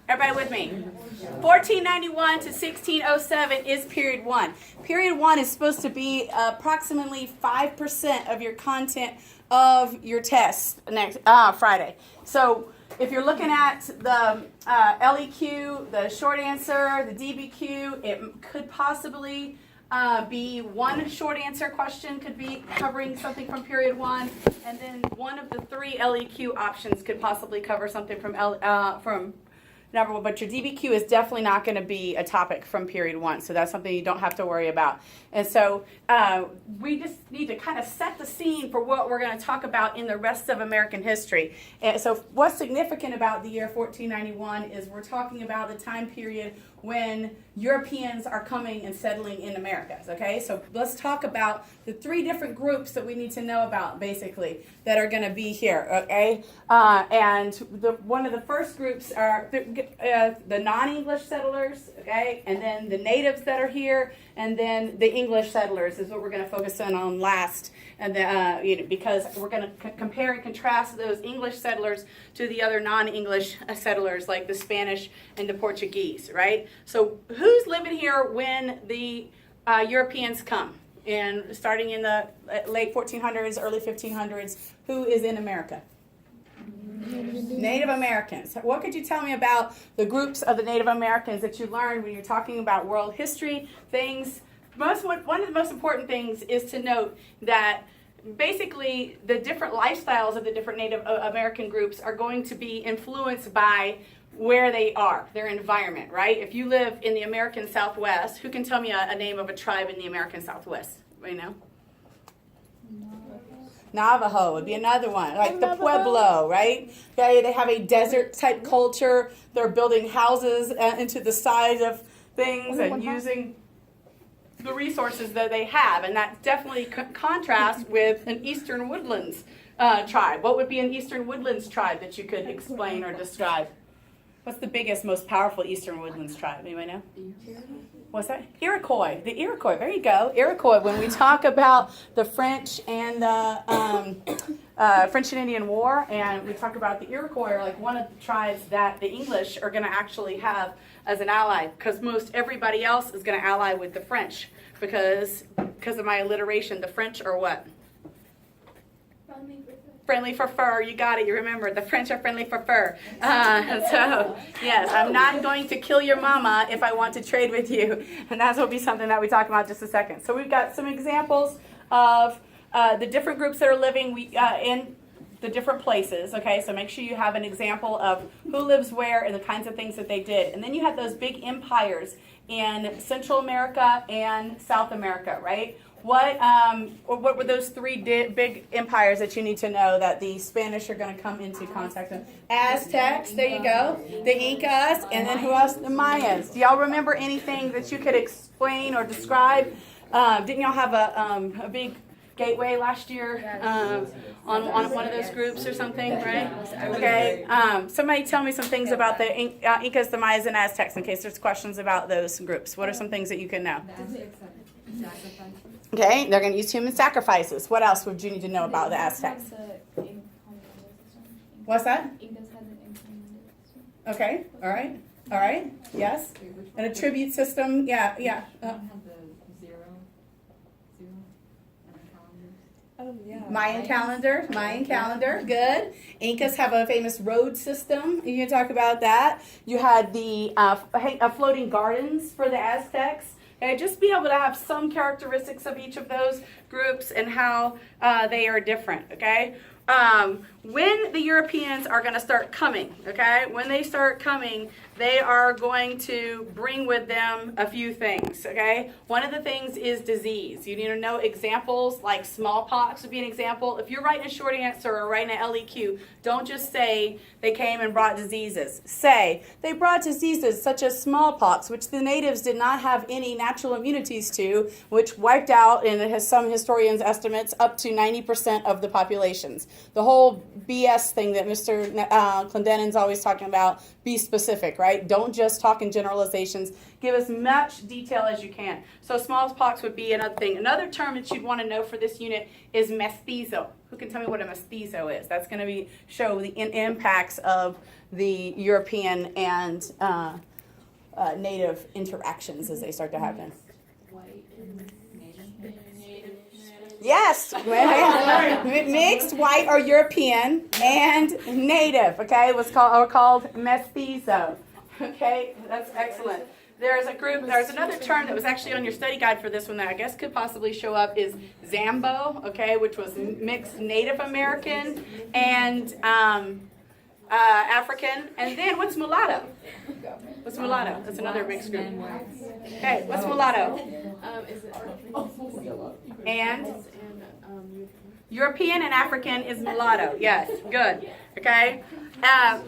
Everybody with me? 1491 to 1607 is period 1. Period 1 is supposed to be approximately 5% of your content of your test next Friday. So if you're looking at the LEQ, the short answer, the DBQ, it could possibly be one short answer question could be covering something from period 1, and then one of the 3 LEQ options could possibly cover something from number 1, but your DBQ is definitely not going to be a topic from period 1, so that's something you don't have to worry about. And so we just need to kind of set the scene for what we're going to talk about in the rest of American history. And so what's significant about the year 1491 is we're talking about the time period when Europeans are coming and settling in Americas, okay? So let's talk about the 3 different groups that we need to know about, basically, that are going to be here, okay? And one of the first groups are the non-English settlers, okay? And then the natives that are here, and then the English settlers is what we're going to focus on last. And because we're going to compare and contrast those English settlers to the other non-English settlers like the Spanish and the Portuguese, right? So who's living here when the Europeans come? And starting in the late 1400s, early 1500s, who is in America? Native Americans. What could you tell me about the groups of the Native Americans that you learned when you're talking about world history things? One of the most important things is to note that basically the different lifestyles of the different Native American groups are going to be influenced by where they are, their environment, right? If you live in the American Southwest, who can tell me a name of a tribe in the American Southwest? Right now? Navajo would be another one, like the Pueblo, right? Okay, they have a desert type culture. They're building houses into the size of things and using the resources that they have, and that definitely contrasts with an Eastern Woodlands tribe. What would be an Eastern Woodlands tribe that you could explain or describe? What's the biggest, most powerful Eastern Woodlands tribe? Anybody know? What's that? Iroquois. The Iroquois. There you go. Iroquois. When we talk about the French and the French and Indian War, and we talk about the Iroquois, are like one of the tribes that the English are going to actually have as an ally, because most everybody else is going to ally with the French because of my alliteration. The French are what? Friendly for fur. You got it. You remember. The French are friendly for fur. So, yes, I'm not going to kill your mama if I want to trade with you. And that will be something that we talk about in just a second. So we've got some examples of the different groups that are living in the different places. Okay, so make sure you have an example of who lives where and the kinds of things that they did. And then you have those big empires in Central America and South America, right? What were those 3 big empires that you need to know that the Spanish are going to come into contact with? Aztecs, there you go. The Incas, and then who else? The Mayas. Do y'all remember anything that you could explain or describe? Didn't y'all have a big gateway last year on one of those groups or something, right? Okay. Somebody tell me some things about the Incas, the Mayas, and Aztecs in case there's questions about those groups. What are some things that you can know? Okay, they're going to use human sacrifices. What else would you need to know about the Aztecs? What's that? Okay, all right, yes. And a tribute system, yeah. Mayan calendar, good. Incas have a famous road system. You can talk about that. You had the floating gardens for the Aztecs. Okay, just be able to have some characteristics of each of those groups and how they are different, okay? When the Europeans are going to start coming, okay? When they start coming, they are going to bring with them a few things, okay? One of the things is disease. You need to know examples, like smallpox would be an example. If you're writing a short answer or writing an LEQ, don't just say they came and brought diseases. Say, they brought diseases such as smallpox, which the natives did not have any natural immunities to, which wiped out, and it has some historians' estimates, up to 90% of the populations. The whole BS thing that Mr. Clendenin's always talking about, be specific, right? Don't just talk in generalizations. Give as much detail as you can. So smallpox would be another thing. Another term that you'd want to know for this unit is mestizo. Who can tell me what a mestizo is? That's going to show the impacts of the European and native interactions as they start to happen. Yes, mixed white or European and native, okay, called mestizo. Okay, that's excellent. There's another term that was actually on your study guide for this one that I guess could possibly show up is Zambo, okay, which was mixed Native American and African. And then what's mulatto? What's mulatto? That's another mixed group. Okay, what's mulatto? And European and African is mulatto. Yes, good. Okay.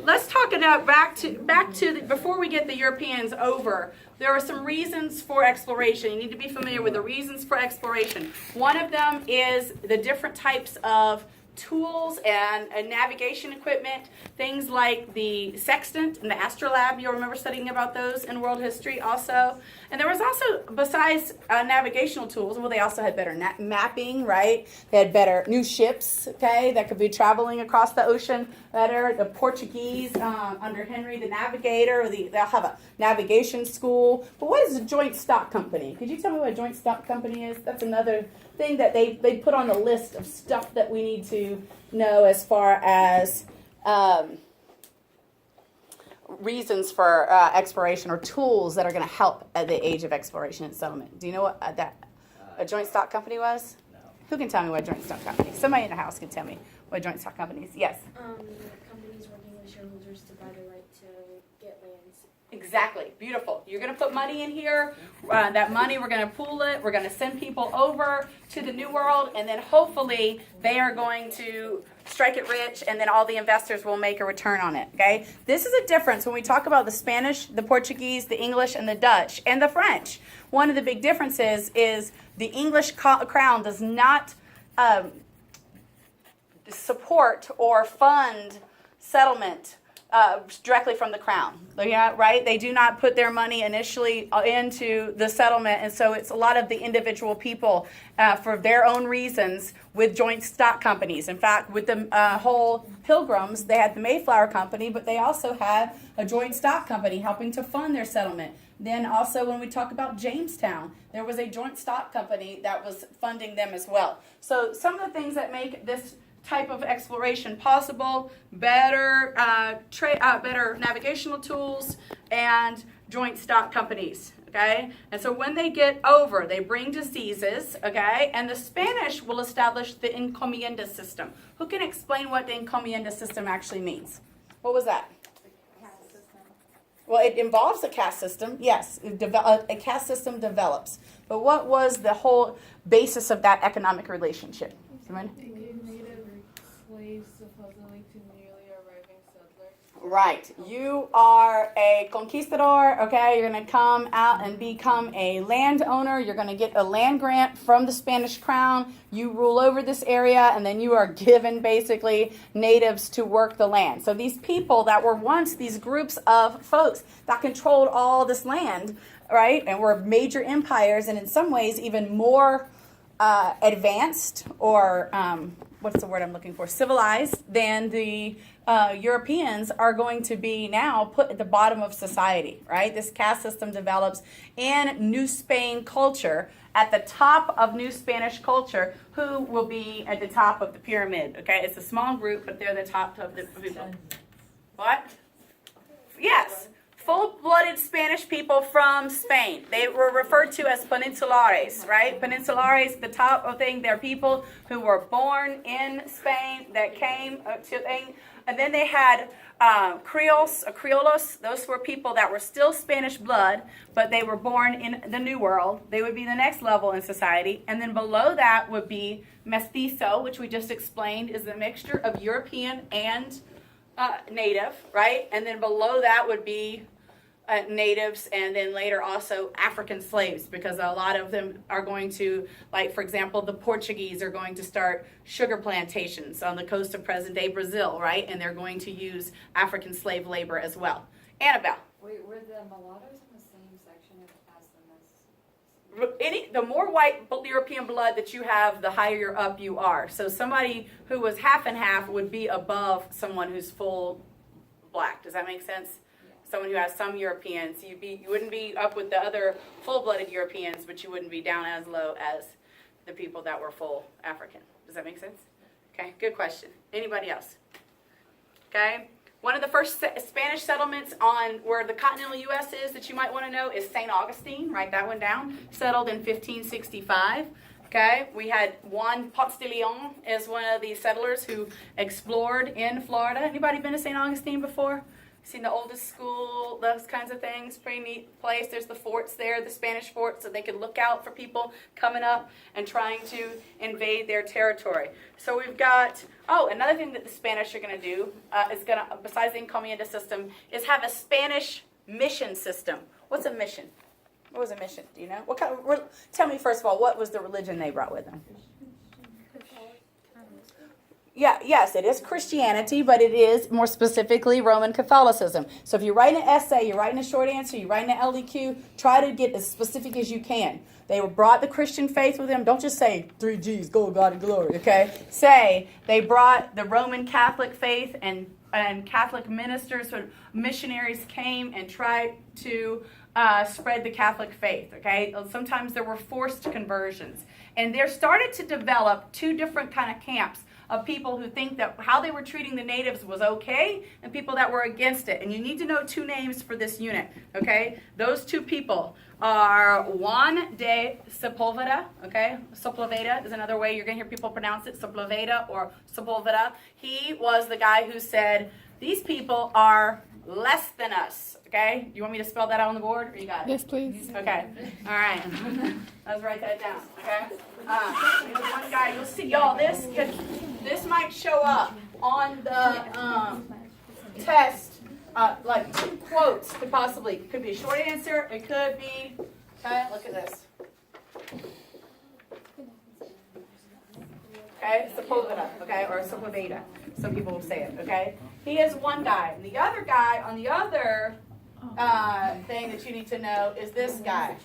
Let's talk about back to before we get the Europeans over. There are some reasons for exploration. You need to be familiar with the reasons for exploration. One of them is the different types of tools and navigation equipment, things like the sextant and the astrolabe. You'll remember studying about those in world history also. And there was also, besides navigational tools, well, they also had better mapping, right? They had better new ships, okay, that could be traveling across the ocean better. The Portuguese, under Henry the Navigator, they'll have a navigation school. But what is a joint stock company? Could you tell me what a joint stock company is? That's another thing that they put on the list of stuff that we need to know as far as reasons for exploration or tools that are going to help at the age of exploration and settlement. Do you know what a joint stock company was? No. Who can tell me what a joint stock company is? Somebody in the house can tell me what a joint stock company is. Yes? Companies working with shareholders to buy the right to get lands. Exactly. Beautiful. You're going to put money in here. That money, we're going to pool it. We're going to send people over to the New World, and then hopefully they are going to strike it rich, and then all the investors will make a return on it. Okay? This is a difference when we talk about the Spanish, the Portuguese, the English, and the Dutch, and the French. One of the big differences is the English crown does not support or fund settlement directly from the crown, yeah, right? They do not put their money initially into the settlement, and so it's a lot of the individual people for their own reasons with joint stock companies. In fact, with the whole Pilgrims, they had the Mayflower Company, but they also had a joint stock company helping to fund their settlement. Then also when we talk about Jamestown, there was a joint stock company that was funding them as well. So some of the things that make this type of exploration possible, better navigational tools, and joint stock companies, okay? And so when they get over, they bring diseases, okay? And the Spanish will establish the encomienda system. Who can explain what the encomienda system actually means? What was that? Well, it involves a caste system, yes. A caste system develops. But what was the whole basis of that economic relationship? Someone? Slaves supposedly to newly arriving settlers. Right. You are a conquistador, okay? You're going to come out and become a landowner. You're going to get a land grant from the Spanish crown. You rule over this area, and then you are given basically natives to work the land. So these people that were once these groups of folks that controlled all this land, right, and were major empires, and in some ways even more advanced or what's the word I'm looking for? Civilized than the Europeans are going to be now put at the bottom of society, right? This caste system develops in New Spain culture. At the top of New Spanish culture, who will be at the top of the pyramid? Okay, it's a small group, but they're the top of the people. What? Yes. Full-blooded Spanish people from Spain. They were referred to as peninsulares, right? Peninsulares, the top of thing, they're people who were born in Spain that came to Spain. And then they had criollos. Those were people that were still Spanish blood, but they were born in the New World. They would be the next level in society. And then below that would be mestizo, which we just explained is a mixture of European and native, right? And then below that would be natives, and then later also African slaves, because a lot of them are going to, like for example, the Portuguese are going to start sugar plantations on the coast of present-day Brazil, right? And they're going to use African slave labor as well. Annabelle. Wait, were the mulattoes in the same section as The more white European blood that you have, the higher up you are. So somebody who was half and half would be above someone who's full black. Does that make sense? Someone who has some Europeans, you wouldn't be up with the other full-blooded Europeans, but you wouldn't be down as low as the people that were full African. Does that make sense? Okay, good question. Anybody else? Okay. One of the first Spanish settlements on where the continental U.S. is that you might want to know is St. Augustine. Write that one down. Settled in 1565. Okay, we had Juan Ponce de Leon as one of the settlers who explored in Florida. Anybody been to St. Augustine before? Seen the oldest school, those kinds of things. Pretty neat place. There's the forts there, the Spanish forts, so they could look out for people coming up and trying to invade their territory. So we've got, another thing that the Spanish are going to do is going to, besides the encomienda system, is have a Spanish mission system. What's a mission? What was a mission? Do you know? What kind of? Tell me first of all, what was the religion they brought with them? Yeah, yes, it is Christianity, but it is more specifically Roman Catholicism. So if you're writing an essay, you're writing a short answer, you're writing an LDQ, try to get as specific as you can. They brought the Christian faith with them. Don't just say 3 G's, go God and glory, okay? Say they brought the Roman Catholic faith, and Catholic ministers, so missionaries came and tried to spread the Catholic faith, okay? Sometimes there were forced conversions. And there started to develop 2 different kind of camps of people who think that how they were treating the natives was okay, and people that were against it. And you need to know 2 names for this unit, okay? Those 2 people are Juan de Sepulveda, okay? Sepulveda is another way you're going to hear people pronounce it, Sepulveda or Sepulveda. He was the guy who said, these people are less than us, okay? You want me to spell that out on the board, or you got it? Yes, please. Okay, all right. Let's write that down, okay? Here's one guy, you'll see, y'all, this might show up on the test, like 2 quotes could possibly, it could be a short answer, it could be, okay, look at this. Okay, Sepulveda, okay, or Sepulveda, some people will say it, okay? He is one guy. And the other guy on the other thing that you need to know is this guy.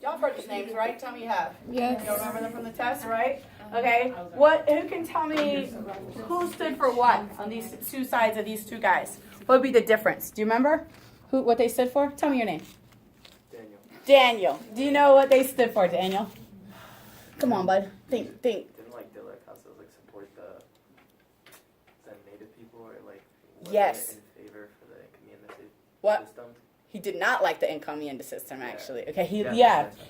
Y'all have heard these names, right? Tell me you have. Yes. You remember them from the test, right? Okay. Who can tell me who stood for what on these 2 sides of these 2 guys? What would be the difference? Do you remember what they stood for? Tell me your name. Daniel. Do you know what they stood for, Daniel? Come on, bud. Think. Didn't like De La Casa support the native people, or like Yes. in favor for the encomienda What? system? He did not like the encomienda system, actually. Okay,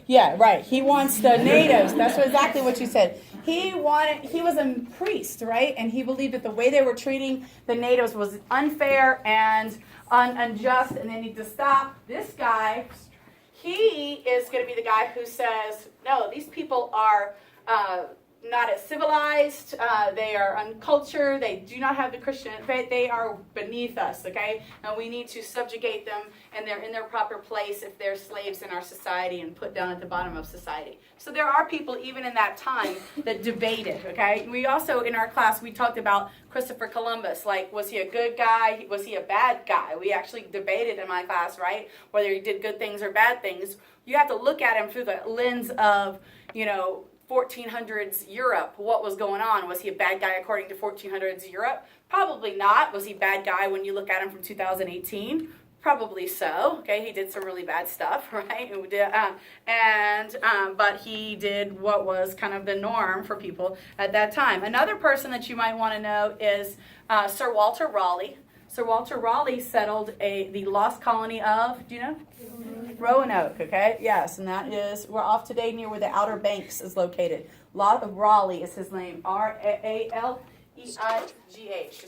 Yeah. Right. He wants the natives. That's exactly what you said. He was a priest, right? And he believed that the way they were treating the natives was unfair and unjust, and they need to stop. This guy, he is going to be the guy who says, no, these people are not as civilized, they are uncultured, they do not have the Christian faith, they are beneath us, okay? And we need to subjugate them, and they're in their proper place if they're slaves in our society and put down at the bottom of society. So there are people, even in that time, that debated, okay? We also, in our class, we talked about Christopher Columbus, like, was he a good guy, was he a bad guy? We actually debated in my class, right, whether he did good things or bad things. You have to look at him through the lens of, 1400s Europe. What was going on? Was he a bad guy according to 1400s Europe? Probably not. Was he a bad guy when you look at him from 2018? Probably so. Okay, he did some really bad stuff, right? But he did what was kind of the norm for people at that time. Another person that you might want to know is Sir Walter Raleigh. Sir Walter Raleigh settled the lost colony of, do you know? Roanoke, okay? Yes, and that is, we're off today near where the Outer Banks is located. Raleigh is his name, Raleigh. Just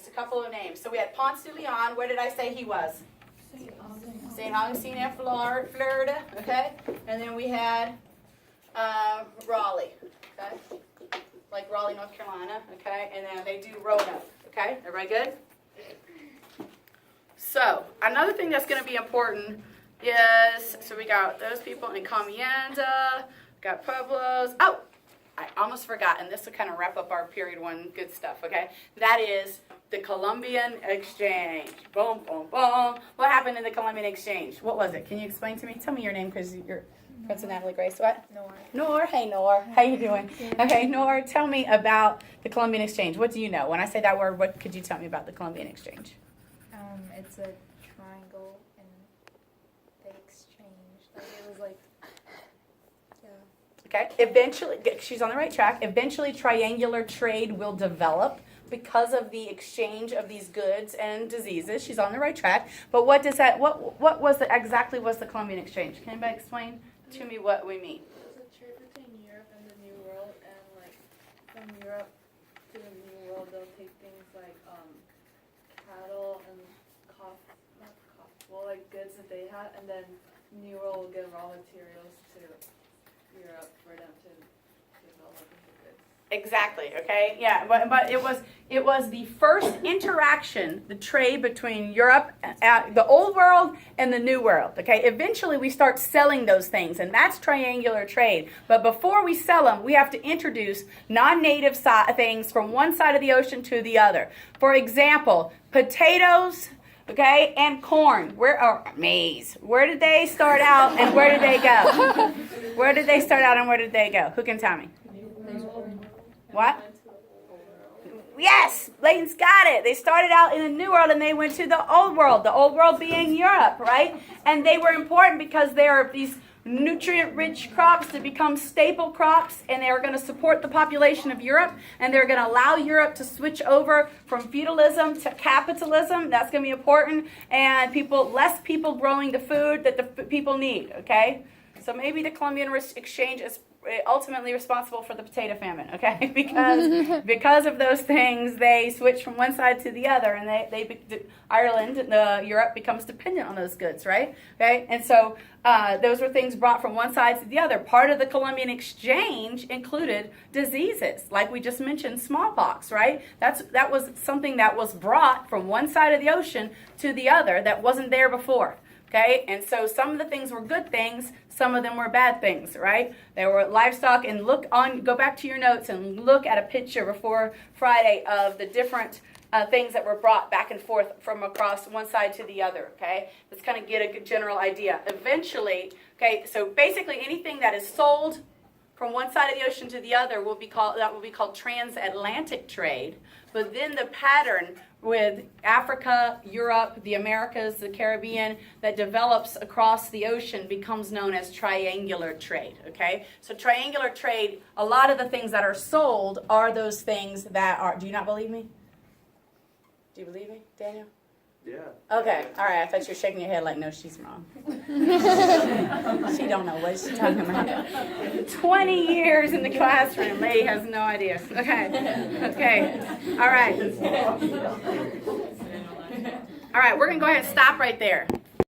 a couple of names. So we had Ponce de Leon. Where did I say he was? St. Augustine in Florida, okay? And then we had Raleigh, okay? Like Raleigh, North Carolina, okay? And then they do Roanoke, okay? Everybody good? So another thing that's going to be important is, so we got those people in Encomienda, got Pueblos. Oh, I almost forgot, and this will kind of wrap up our period one good stuff, okay? That is the Columbian Exchange. Boom, boom, boom. What happened in the Columbian Exchange? What was it? Can you explain to me? Tell me your name, because you're Princess Natalie Grace. What? Nor. Hey, Nor. How you doing? Okay, Nor, tell me about the Columbian Exchange. What do you know? When I say that word, what could you tell me about the Columbian Exchange? It's a triangle and they exchanged. Like it was like, yeah. Okay, eventually, she's on the right track. Eventually, triangular trade will develop because of the exchange of these goods and diseases. She's on the right track. But what does that? What was the exactly was the Columbian Exchange? Can anybody explain to me what we mean? It was a trade between Europe and the New World, and like from Europe to the New World, they'll take things like cattle and like goods that they had, and then New World will give raw materials to Europe for them to develop the goods. Exactly. Okay. Yeah. But it was the first interaction, the trade between Europe, the old world, and the new world. Okay. Eventually, we start selling those things, and that's triangular trade. But before we sell them, we have to introduce non-native things from one side of the ocean to the other. For example, potatoes. Okay, and corn. Maize. Where did they start out and where did they go? Where did they start out and where did they go? Who can tell me? What? Yes, Layton's got it. They started out in the New World and they went to the Old World. The Old World being Europe, right? And they were important because they are these nutrient-rich crops that become staple crops, and they are going to support the population of Europe, and they're going to allow Europe to switch over from feudalism to capitalism. That's going to be important, and less people growing the food that the people need, okay? So maybe the Columbian Exchange is ultimately responsible for the potato famine, okay? Because of those things, they switch from one side to the other, and Ireland, Europe becomes dependent on those goods, right? Okay, and so those were things brought from one side to the other. Part of the Columbian Exchange included diseases, like we just mentioned, smallpox, right? That was something that was brought from one side of the ocean to the other that wasn't there before. Okay, and so some of the things were good things, some of them were bad things, right? There were livestock, and go back to your notes and look at a picture before Friday of the different things that were brought back and forth from across one side to the other, okay? Let's kind of get a general idea. Eventually, okay, so basically anything that is sold from one side of the ocean to the other will be called transatlantic trade. But then the pattern with Africa, Europe, the Americas, the Caribbean that develops across the ocean becomes known as triangular trade, okay? So triangular trade, a lot of the things that are sold are those things that are, do you not believe me? Do you believe me, Daniel? Yeah. Okay, all right, I thought you were shaking your head like, no, she's wrong. She don't know what she's talking about. 20 years in the classroom, Lee has no idea. Okay, all right. All right, we're going to go ahead and stop right there.